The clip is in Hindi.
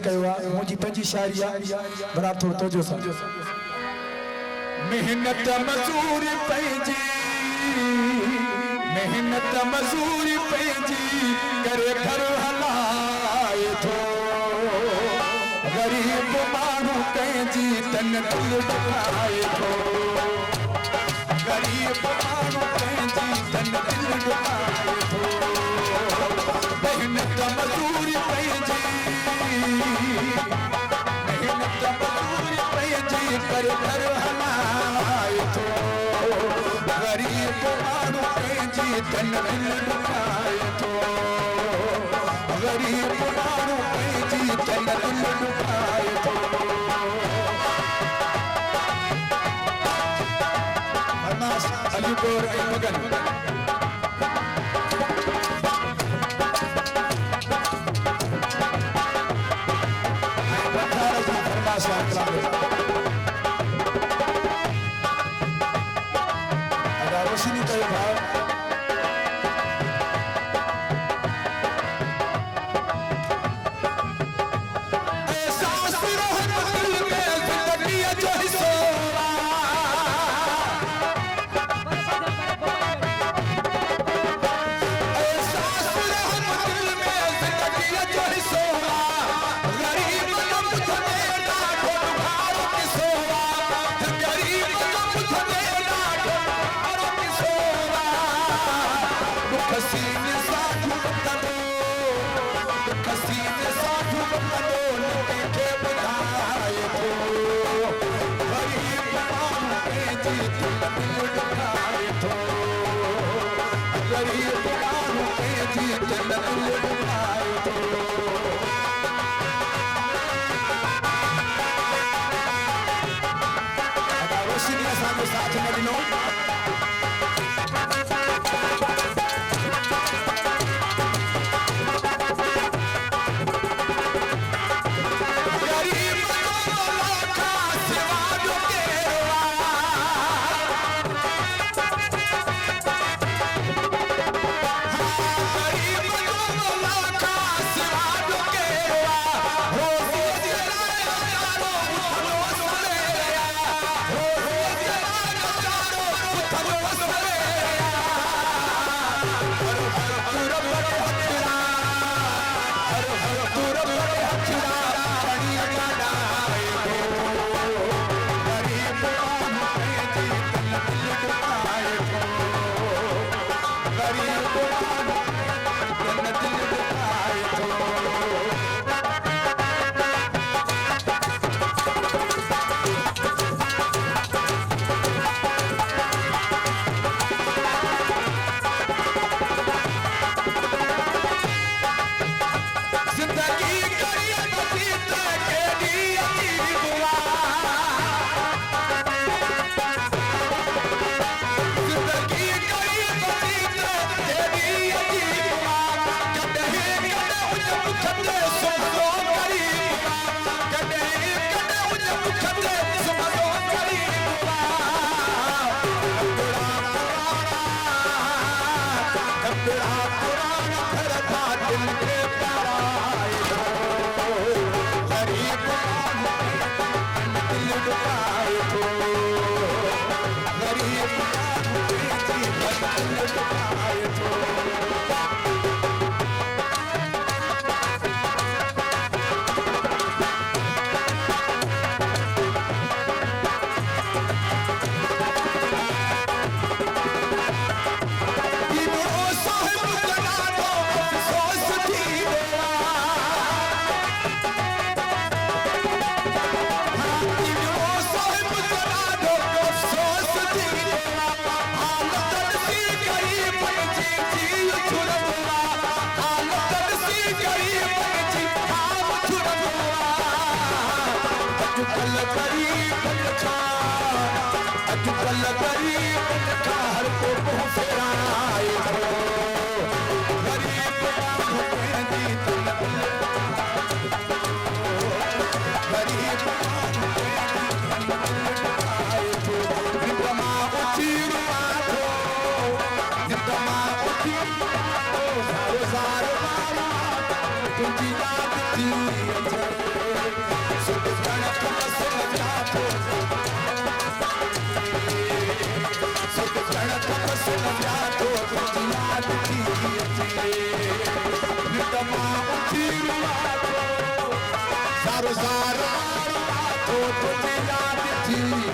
कयो आहे मुंहिंजी पंहिंजी शायरी आहे बराबर थोरो तवजो सां मेहनत मजूरी पंहिंजी मेहनत मजूरी पंहिंजी करे घर हलाए थो गरीब माण्हू कंहिंजी तन दिल दुखाए थो गरीब माण्हू कंहिंजी तन दिल दुखाए थो मेहनत मजूरी पंहिंजी मेहनत मजूरी पंहिंजी करे घर हलाए थो गरीब माण्हू कंहिंजी तन दिल दुखाए थो गरीब माण्हू कंहिंजी तन दिल दुखाए थो हरनास अलीगोर ऐं मगन अगर रोशनी कयो भाव साथ में ॾिनो तुझी याद थी ओ तुझे याद थी